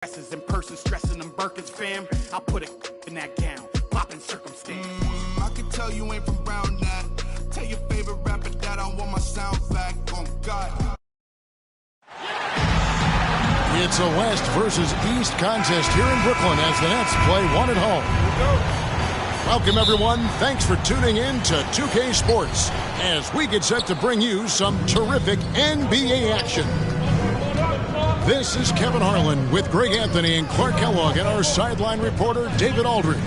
In person, stressing them Birkins, fam. I'll put it in that gown, popping circumstance. I can tell you ain't from Brown that. Tell your favorite rapper that I want my sound back. Oh God. It's a West versus East contest here in Brooklyn as the Nets play one at home. Welcome everyone. Thanks for tuning in to 2K Sports as we get set to bring you some terrific NBA action. This is Kevin Harlan with Greg Anthony and Clark Kellogg and our sideline reporter, David Aldridge.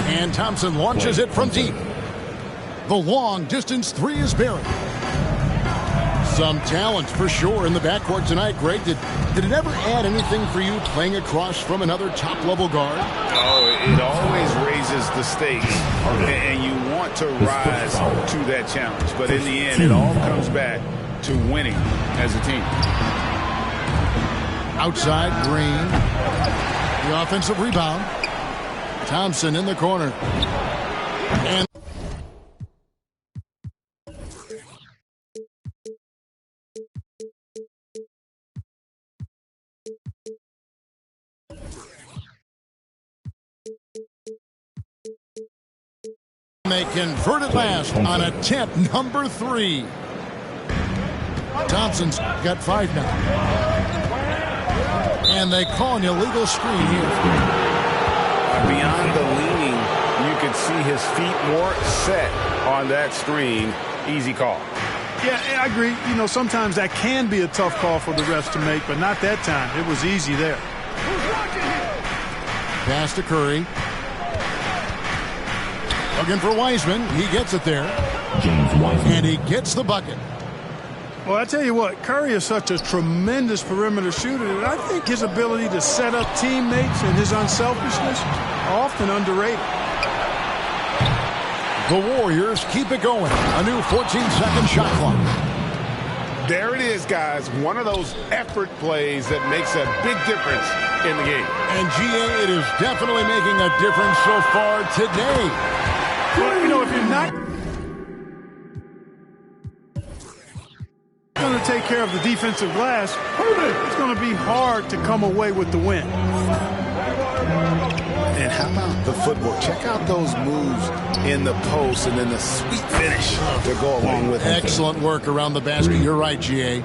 And Thompson launches it from deep. The long-distance three is buried. Some talent for sure in the backcourt tonight, Greg. Did it ever add anything for you playing across from another top-level guard? Oh, it always raises the stakes, and you want to rise to that challenge. But in the end, it all comes back to winning as a team. Outside, Green. The offensive rebound. Thompson in the corner. And they convert it last on attempt number 3. Thompson's got 5 now. And they call an illegal screen here. Beyond the leaning, you could see his feet more set on that screen. Easy call. Yeah, I agree. You know, sometimes that can be a tough call for the refs to make, but not that time. It was easy there. Pass to Curry. Looking for Wiseman. He gets it there. James Wiseman. And he gets the bucket. Well, I tell you what, Curry is such a tremendous perimeter shooter, and I think his ability to set up teammates and his unselfishness are often underrated. The Warriors keep it going. A new 14-second shot clock. There it is, guys. One of those effort plays that makes a big difference in the game. And, GA, it is definitely making a difference so far today. Well, you know, if you're not going to take care of the defensive glass, it's going to be hard to come away with the win. And how about the footwork? Check out those moves in the post and then the sweet finish to go along with it. Excellent work around the basket. You're right, GA.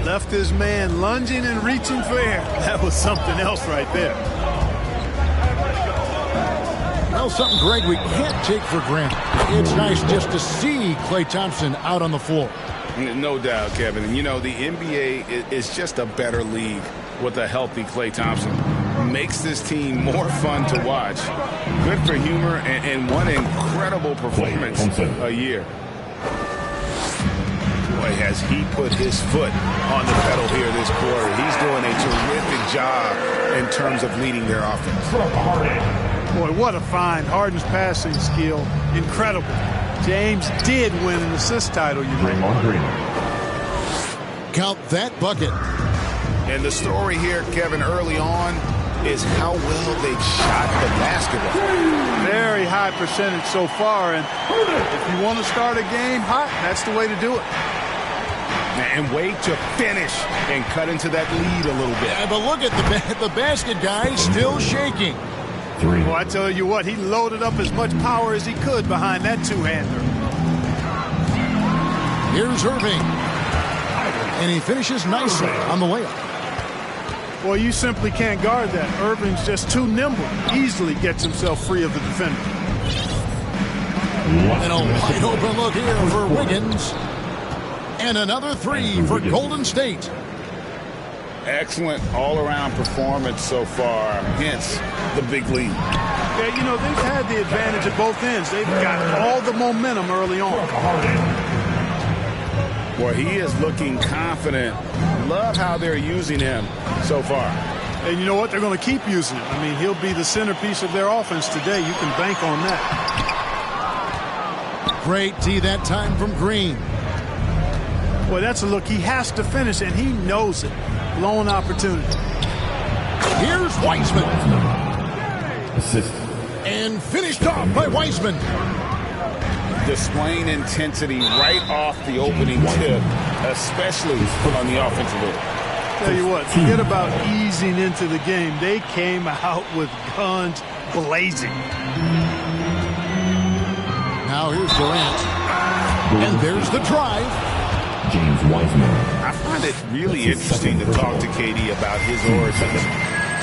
Left his man lunging and reaching for air. That was something else right there. Well, something, Greg, we can't take for granted. It's nice just to see Klay Thompson out on the floor. No doubt, Kevin. And, you know, the NBA is just a better league with a healthy Klay Thompson. Makes this team more fun to watch. Good for humor and one incredible performance a year. Boy, has he put his foot on the pedal here this quarter. He's doing a terrific job in terms of leading their offense. Boy, what a find. Harden's passing skill, incredible. James did win an assist title, you know. Count that bucket. And the story here, Kevin, early on is how well they shot the basketball. Very high percentage so far, and if you want to start a game hot, that's the way to do it. And wait to finish and cut into that lead a little bit. Yeah, but look at the basket guy still shaking. Well, I tell you what, he loaded up as much power as he could behind that two-hander. Here's Irving. And he finishes nicely on the layup. Well, you simply can't guard that. Irving's just too nimble. Easily gets himself free of the defender. And a wide open look here for Wiggins. And another three for Golden State. Excellent all-around performance so far, hence the big lead. Yeah, you know, they've had the advantage at both ends. They've got all the momentum early on. Well, he is looking confident. Love how they're using him so far. And you know what? They're going to keep using him. I mean, he'll be the centerpiece of their offense today. You can bank on that. Great D that time from Green. Boy, that's a look he has to finish, and he knows it. Blown opportunity. Here's Wiseman. Assist. And finished off by Wiseman. Displaying intensity right off the opening tip, especially on the offensive end. Tell you what, forget about easing into the game. They came out with guns blazing. Now here's Durant. And there's the drive. James Wiseman. I find it really interesting to talk to KD about his origins.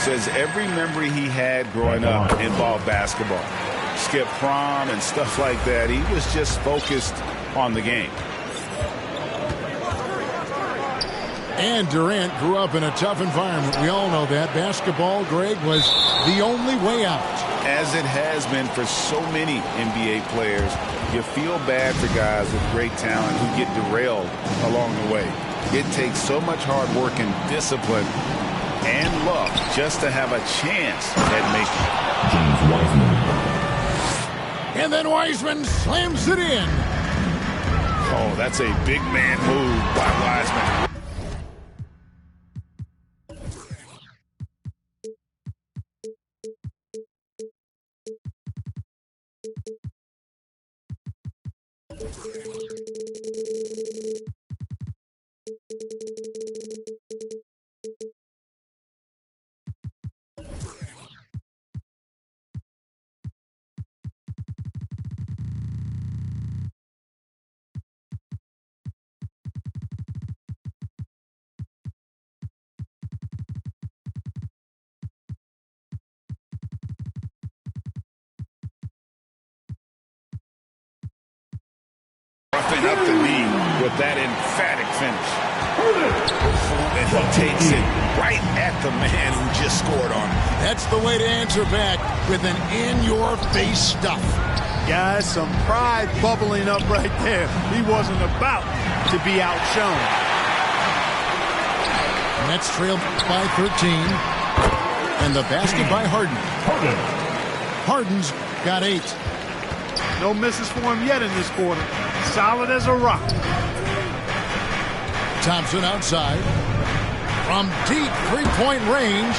Says every memory he had growing up involved basketball. Skip prom and stuff like that. He was just focused on the game. And Durant grew up in a tough environment. We all know that. Basketball, Greg, was the only way out. As it has been for so many NBA players, you feel bad for guys with great talent who get derailed along the way. It takes so much hard work and discipline and luck just to have a chance at making it. James Wiseman. And then Wiseman slams it in. Oh, that's a big man move by Wiseman. Roughing up the knee with that emphatic finish. And he takes it right at the man who just scored on him. That's the way to answer back with an in-your-face stuff. Guys, some pride bubbling up right there. He wasn't about to be outshone. Nets trailed by 13. And the basket by Harden. Harden's got 8. No misses for him yet in this quarter. Solid as a rock. Thompson outside. From deep three-point range.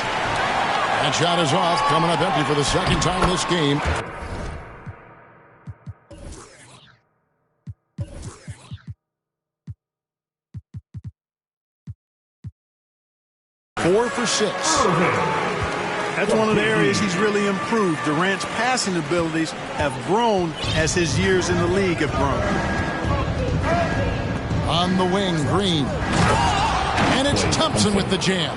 That shot is off. Coming up empty for the second time this game. Four for 6. That's one of the areas he's really improved. Durant's passing abilities have grown as his years in the league have grown. On the wing, Green. And it's Thompson with the jam.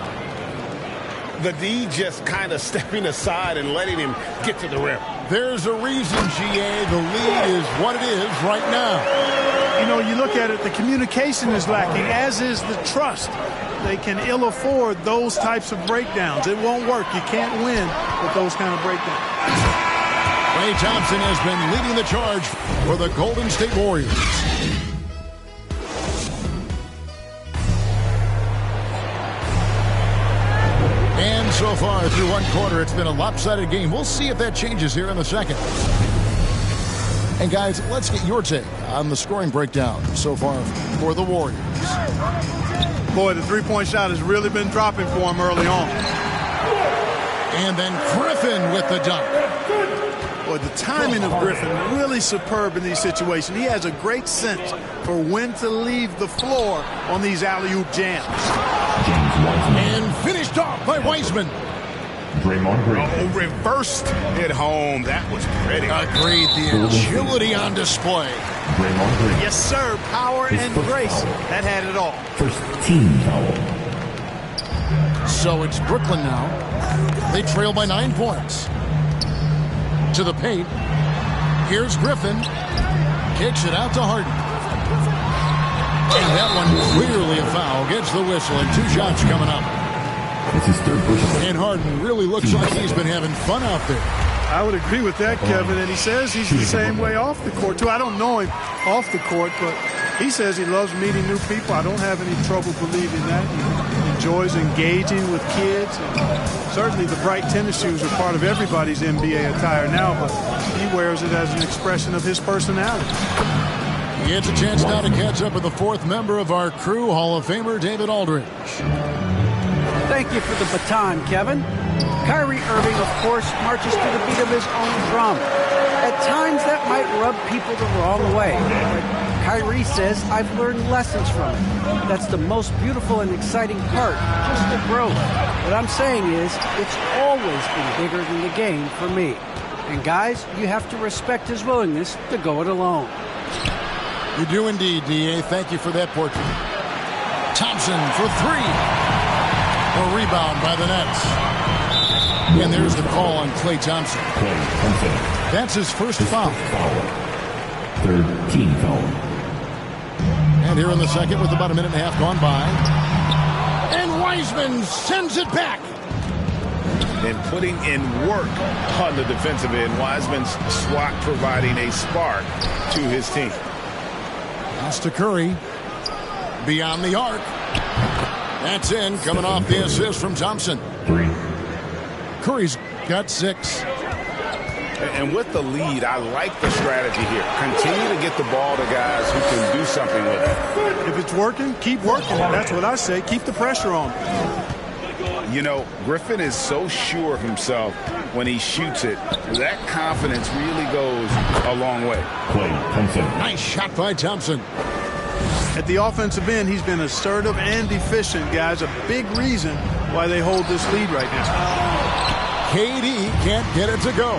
The D just kind of stepping aside and letting him get to the rim. There's a reason, GA, the lead is what it is right now. You know, you look at it, the communication is lacking, as is the trust. They can ill afford those types of breakdowns. It won't work. You can't win with those kind of breakdowns. Klay Thompson has been leading the charge for the Golden State Warriors. And so far through one quarter, it's been a lopsided game. We'll see if that changes here in the second. And guys, let's get your take on the scoring breakdown so far for the Warriors. Boy, the three-point shot has really been dropping for him early on. And then Griffin with the dunk. Boy, the timing of Griffin really superb in these situations. He has a great sense for when to leave the floor on these alley-oop jams. And finished off by Wiseman. Draymond Green. Oh, reversed it home. That was pretty. Agreed. The agility on display. Draymond Green. Yes, sir. Power His and first grace. foul. That had it all. First team foul. So it's Brooklyn now. They trail by 9 points. To the paint. Here's Griffin. Kicks it out to Harden. And that one clearly a foul. Gets the whistle and 2 shots coming up. It's his third personal. And Harden really looks like he's been having fun out there. I would agree with that, Kevin. And he says he's the same way off the court, too. I don't know him off the court, but he says he loves meeting new people. I don't have any trouble believing that. He enjoys engaging with kids. And certainly the bright tennis shoes are part of everybody's NBA attire now, but he wears it as an expression of his personality. He gets a chance now to catch up with the 4th member of our crew, Hall of Famer David Aldridge. Thank you for the baton, Kevin. Kyrie Irving, of course, marches to the beat of his own drum. At times, that might rub people the wrong way. But Kyrie says, I've learned lessons from it. That's the most beautiful and exciting part, just the growth. What I'm saying is, it's always been bigger than the game for me. And guys, you have to respect his willingness to go it alone. You do indeed, D.A. Thank you for that portrait. Thompson for 3. A rebound by the Nets. And there's the call on Klay Thompson. That's his first foul. Third team foul. And here in the second with about a minute and a half gone by. And Wiseman sends it back. And putting in work on the defensive end. Wiseman's swat providing a spark to his team. Pass to Curry. Beyond the arc. That's in, coming off the assist from Thompson. 3. Curry's got 6. And with the lead, I like the strategy here. Continue to get the ball to guys who can do something with it. If it's working, keep working. That's what I say. Keep the pressure on. You know, Griffin is so sure of himself when he shoots it. That confidence really goes a long way. Klay Thompson. Nice shot by Thompson. At the offensive end, he's been assertive and efficient, guys. A big reason why they hold this lead right now. KD can't get it to go.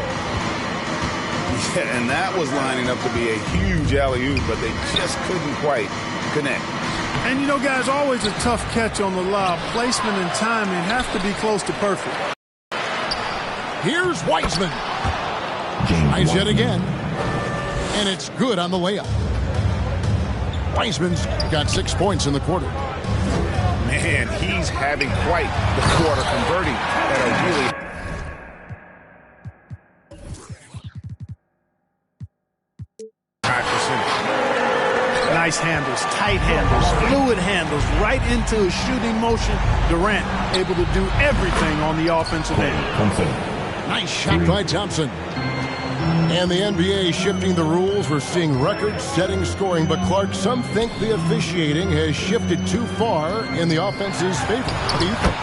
Yeah, and that was lining up to be a huge alley-oop, but they just couldn't quite connect. And, you know, guys, always a tough catch on the lob. Placement and timing have to be close to perfect. Here's Wiseman. Tries yet again. And it's good on the layup. Wiseman's got 6 points in the quarter. Man, he's having quite the quarter, converting at a really high percentage. Nice handles, tight handles, fluid handles, right into a shooting motion. Durant able to do everything on the offensive end. Thompson. Nice shot by Thompson. And the NBA shifting the rules. We're seeing record-setting scoring. But, Clark, some think the officiating has shifted too far in the offense's favor. What do you think?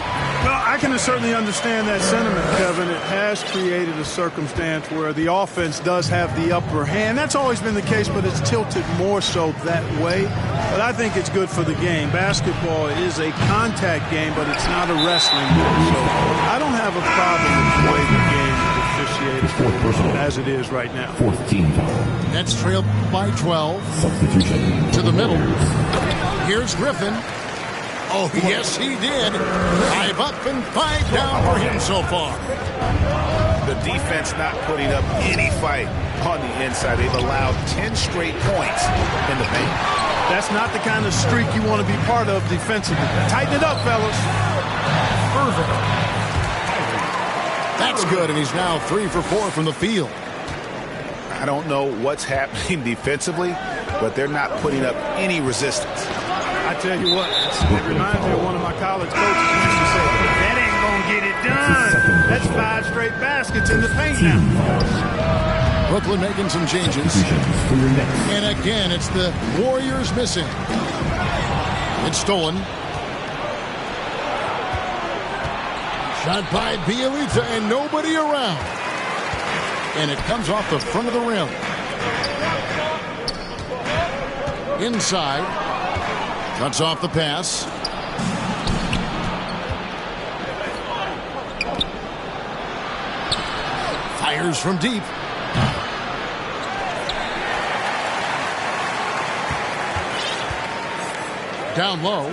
Well, I can certainly understand that sentiment, Kevin. It has created a circumstance where the offense does have the upper hand. That's always been the case, but it's tilted more so that way. But I think it's good for the game. Basketball is a contact game, but it's not a wrestling game. So I don't have a problem with the way the game is officiated as it is right now. 4th team foul. Nets trailed by 12. Substitution. To the middle. Here's Griffin. Oh, yes, he did. 5 up and 5 down for him so far. The defense not putting up any fight on the inside. They've allowed 10 straight points in the paint. That's not the kind of streak you want to be part of defensively. Tighten it up, fellas. Perfect. That's good, and he's now 3 for 4 from the field. I don't know what's happening defensively, but they're not putting up any resistance. I tell you what, it reminds me of one of my college coaches who used to say, that ain't going to get it done. That's 5 straight baskets in the paint now. Brooklyn making some changes. And again, it's the Warriors missing. It's stolen. Shot by Bielitsa and nobody around. And it comes off the front of the rim. Inside. Cuts off the pass. Fires from deep. Down low.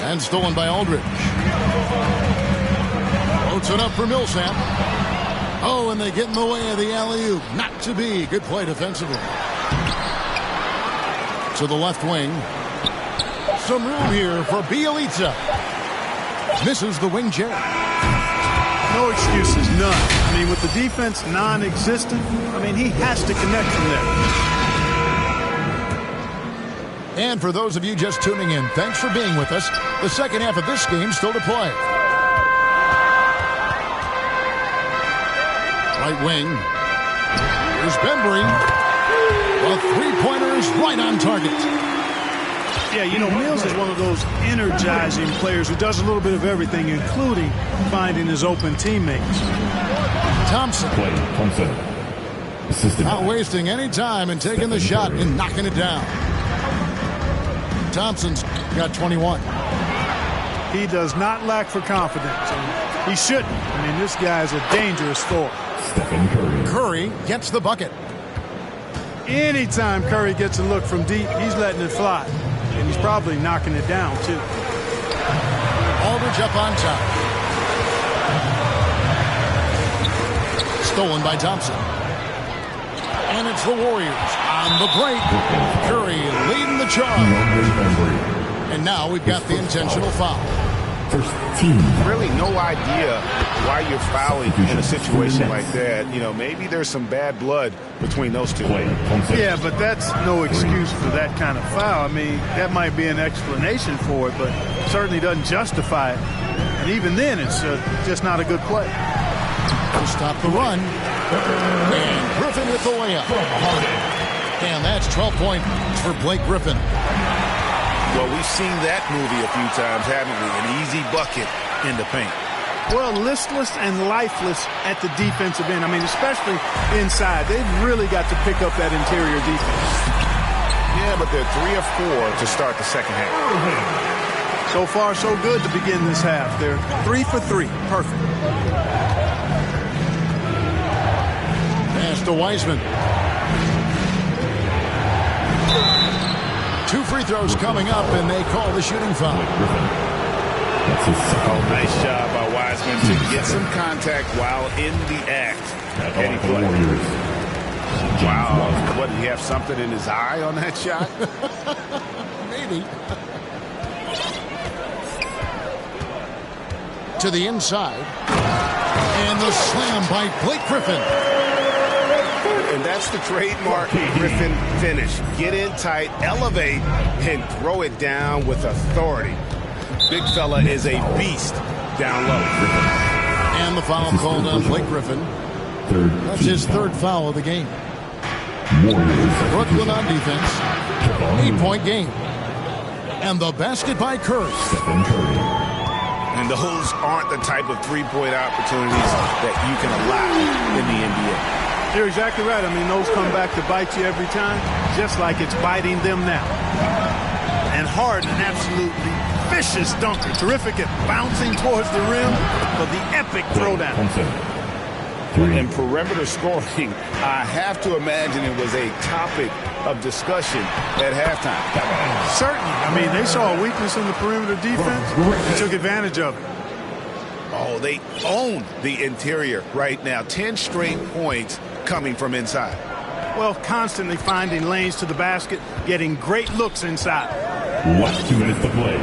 And stolen by Aldridge. Floats it up for Millsap. Oh, and they get in the way of the alley-oop. Not to be. Good play defensively. To the left wing. Some room here for Bielitsa. Misses the wing chair. No excuses, none. I mean, with the defense non-existent, he has to connect from there. And for those of you just tuning in, thanks for being with us. The second half of this game still to play. Right wing. Here's Bembry. A three-pointer is right on target. Yeah, Mills is one of those energizing players who does a little bit of everything, including finding his open teammates. Thompson. Not wasting any time and taking the shot and knocking it down. Thompson's got 21. He does not lack for confidence. And he shouldn't. This guy is a dangerous force. Curry gets the bucket. Anytime Curry gets a look from deep, he's letting it fly. And he's probably knocking it down, too. Aldridge up on top. Stolen by Thompson. And it's the Warriors on the break. Curry leading the charge. And now we've got the intentional foul. First team. Really no idea why you're fouling in a situation like that. Maybe there's some bad blood between those two. Yeah, but that's no excuse for that kind of foul. That might be an explanation for it, but certainly doesn't justify it. And even then, it's just not a good play. To stop the run. And Griffin with the layup. And that's 12 points for Blake Griffin. Well, we've seen that movie a few times, haven't we? An easy bucket in the paint. Well, listless and lifeless at the defensive end. Especially inside. They've really got to pick up that interior defense. Yeah, but they're 3 of 4 to start the second half. So far, so good to begin this half. They're 3 for 3. Perfect. Pass to Wiseman. 2 free throws coming up, and they call the shooting foul. Oh, nice job by Wiseman to get some contact while in the act. Any play. Wow. What, did he have something in his eye on that shot? Maybe. To the inside. And the slam by Blake Griffin. And that's the trademark Griffin finish. Get in tight, elevate, and throw it down with authority. Big fella is a beast down low. And the foul called on Blake Griffin. That's his third foul of the game. Brooklyn on defense. 8-point game. And the basket by Curry. And those aren't the type of three-point opportunities that you can allow in the NBA. You're exactly right. Those come back to bite you every time, just like it's biting them now. And Harden, an absolutely vicious dunker. Terrific at bouncing towards the rim for the epic throwdown. And perimeter scoring, I have to imagine it was a topic of discussion at halftime. Certainly. They saw a weakness in the perimeter defense and took advantage of it. Oh, they own the interior right now. 10 straight points coming from inside. Well, constantly finding lanes to the basket, getting great looks inside. Last 2 minutes to play.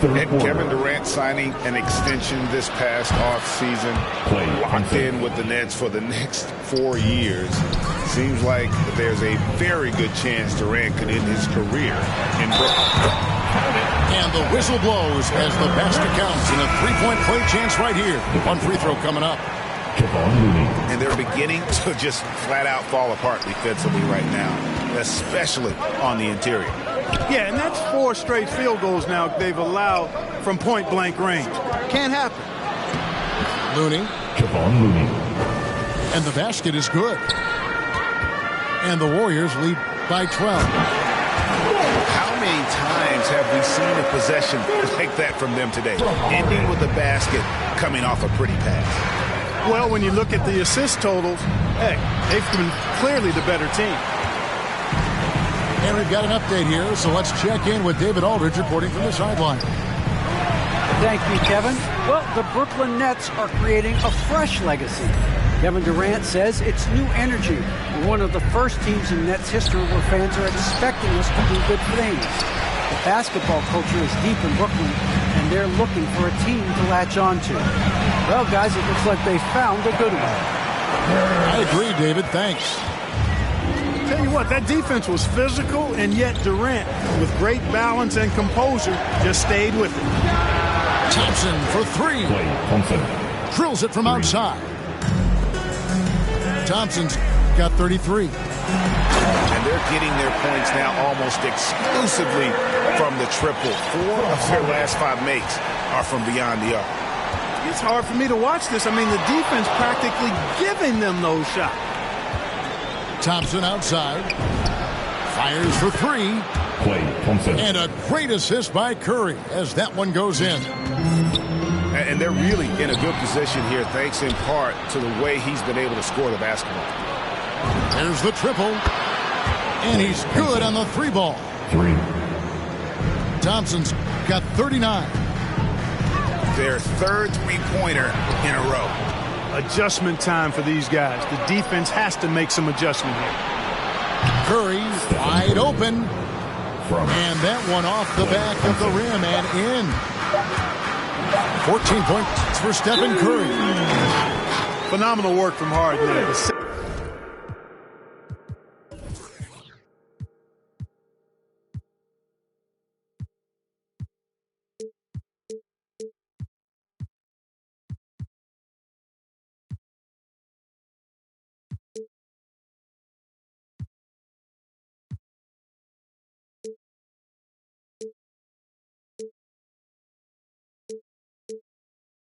And Kevin Durant signing an extension this past offseason. Locked in with the Nets for the next 4 years. Seems like there's a very good chance Durant could end his career in Brooklyn. And the whistle blows as the basket counts, and a 3-point play chance right here. One free throw coming up. Kevon Looney. And they're beginning to just flat out fall apart defensively right now, especially on the interior. Yeah, and that's 4 straight field goals now they've allowed from point-blank range. Can't happen. Looney. Kevon Looney. And the basket is good. And the Warriors lead by 12. How many times have we seen a possession like that from them today? Ending with a basket coming off a pretty pass. Well, when you look at the assist totals, hey, they've been clearly the better team. And we've got an update here, so let's check in with David Aldridge reporting from the sideline. Thank you, Kevin. Well, the Brooklyn Nets are creating a fresh legacy. Kevin Durant says it's new energy. We're one of the first teams in Nets history where fans are expecting us to do good things. The basketball culture is deep in Brooklyn, and they're looking for a team to latch on to. Well, guys, it looks like they found a good one. I agree, David. Thanks. Tell you what, that defense was physical, and yet Durant, with great balance and composure, just stayed with it. Thompson for 3. Klay Thompson. Drills it from outside. Thompson's got 33. And they're getting their points now almost exclusively from the triple. 4 of their last 5 makes are from beyond the arc. It's hard for me to watch this. I mean, the defense practically giving them those shots. Thompson outside. Fires for 3. Klay Thompson. And a great assist by Curry as that one goes in. And they're really in a good position here, thanks in part to the way he's been able to score the basketball. There's the triple. And he's good on the 3-ball. 3. Thompson's got 39. Their 3rd 3-pointer in a row. Adjustment time for these guys. The defense has to make some adjustment here. Curry wide open. And that one off the back of the rim and in. 14 points for Stephen Curry. Phenomenal work from Harden there.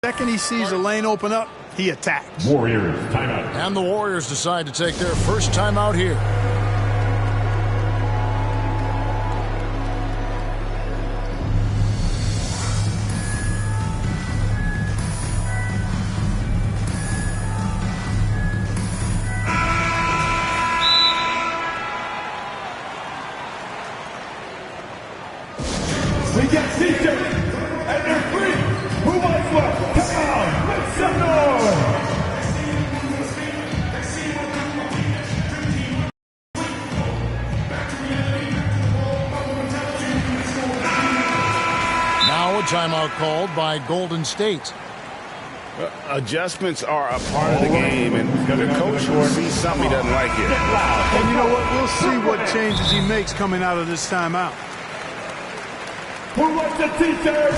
Second he sees a lane open up, he attacks. Warriors timeout. And the Warriors decide to take their first timeout here. We get t-shirts and they're free. Who wants one? Come on, make some noise. Now a timeout called by Golden State. Adjustments are a part of the game, and the coach will see something he doesn't like here. And you know what? We'll see what changes he makes coming out of this timeout. Who wants a t-shirt?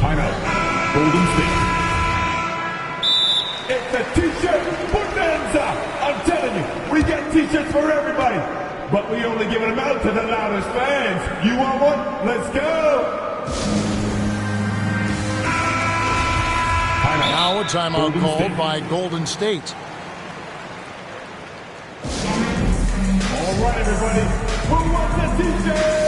Timeout. Golden State. It's a t-shirt bonanza. I'm telling you, we get t-shirts for everybody, but we only give them out to the loudest fans. You want one? Let's go. Now a timeout called by Golden State. All right, everybody. Who wants a t-shirt?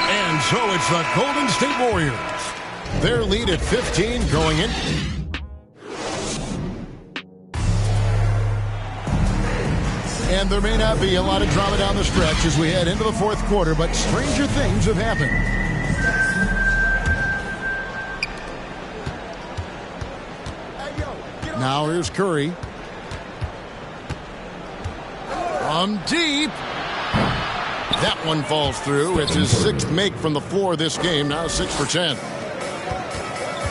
And so it's the Golden State Warriors. Their lead at 15 going in. And there may not be a lot of drama down the stretch as we head into the fourth quarter, but stranger things have happened. Now here's Curry. From deep. That one falls through. It's his 6th make from the floor this game, now 6 for 10.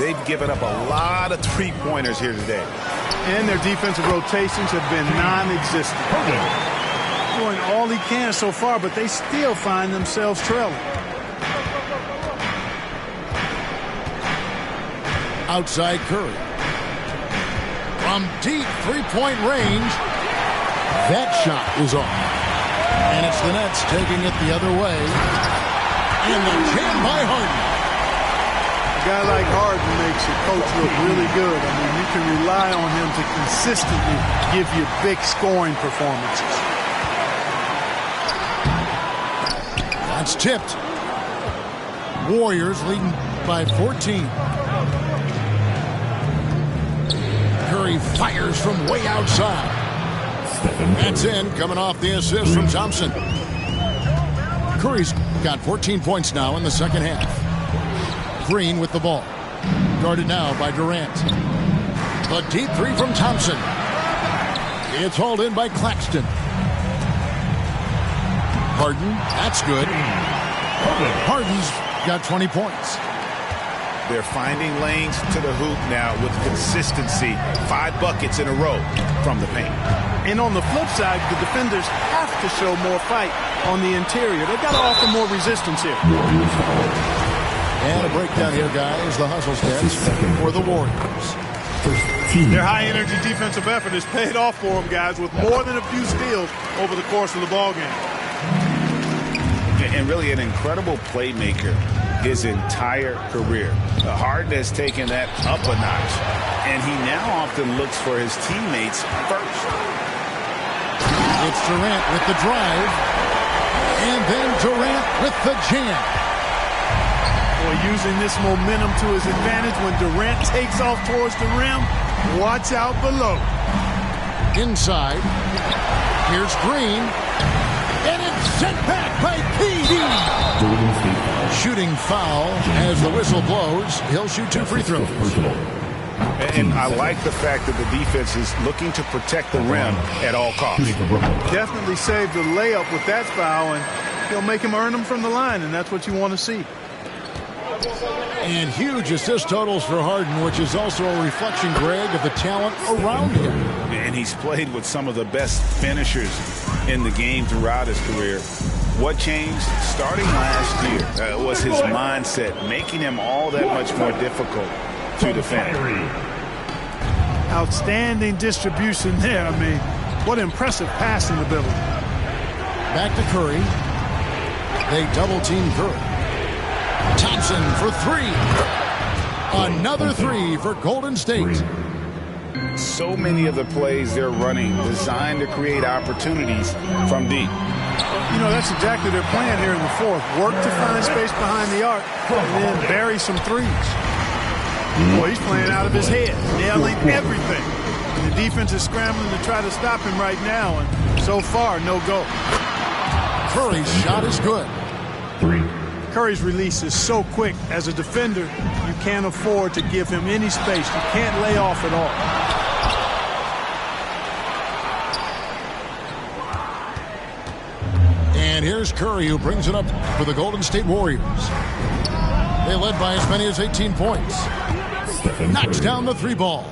They've given up a lot of three-pointers here today. And their defensive rotations have been non-existent. Doing all he can so far, but they still find themselves trailing. Outside Curry. From deep three-point range, that shot is off. And it's the Nets taking it the other way. And the jam by Harden. A guy like Harden makes your coach look really good. I mean, you can rely on him to consistently give you big scoring performances. That's tipped. Warriors leading by 14. Curry fires from way outside. That's in, coming off the assist from Thompson. Curry's got 14 points now in the second half. Green with the ball. Guarded now by Durant. The deep three from Thompson. It's hauled in by Claxton. Harden, that's good. Harden's got 20 points. They're finding lanes to the hoop now with consistency. 5 buckets in a row from the paint. And on the flip side, the defenders have to show more fight on the interior. They've got to offer more resistance here. And a breakdown here, guys. The hustle stats for the Warriors. Their high-energy defensive effort has paid off for them, guys, with more than a few steals over the course of the ballgame. And really an incredible playmaker his entire career. Harden has taken that up a notch, and he now often looks for his teammates first. It's Durant with the drive, and then Durant with the jam. Boy, using this momentum to his advantage when Durant takes off towards the rim. Watch out below. Inside. Here's Green. And it's sent back by PD. Shooting foul as the whistle blows. He'll shoot 2 free throws. And I like the fact that the defense is looking to protect the rim at all costs. Definitely saved the layup with that foul, and he'll make him earn them from the line, and that's what you want to see. And huge assist totals for Harden, which is also a reflection, Greg, of the talent around him. And he's played with some of the best finishers in the game throughout his career. What changed starting last year was his mindset, making him all that much more difficult to defend. Outstanding distribution there. I mean, what impressive passing ability. Back to Curry. They double-team Curry. Thompson for 3. Another 3 for Golden State. So many of the plays they're running designed to create opportunities from deep. You know, that's exactly their plan here in the fourth. Work to find space behind the arc and then bury some threes. Boy, he's playing out of his head, nailing everything. And the defense is scrambling to try to stop him right now, and so far, no go. Curry's shot is good. 3. Curry's release is so quick. As a defender, you can't afford to give him any space. You can't lay off at all. And here's Curry, who brings it up for the Golden State Warriors. They led by as many as 18 points. Knocks down the 3 ball.